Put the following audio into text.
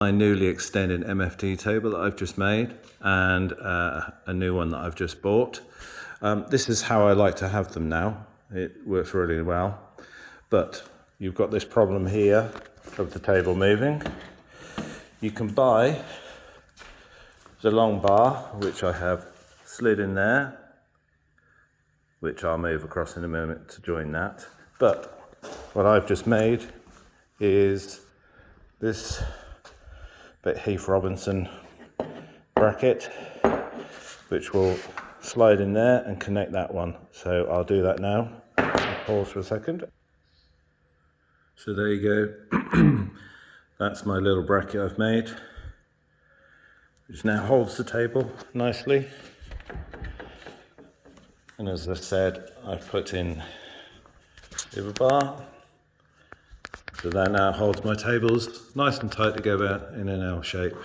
My newly extended MFT table that I've just made, and a new one that I've just bought. This is how I like to have them now. It works really well, but you've got this problem here of the table moving. You can buy the long bar, which I have slid in there, which I'll move across in a moment to join that. But what I've just made is this bit Heath Robinson bracket, which will slide in there and connect that one. So I'll do that now. I'll pause for a second. So there you go. That's my little bracket I've made, which now holds the table nicely. And as I said, I've put in the other bar, so that now holds my tables nice and tight together in an L shape.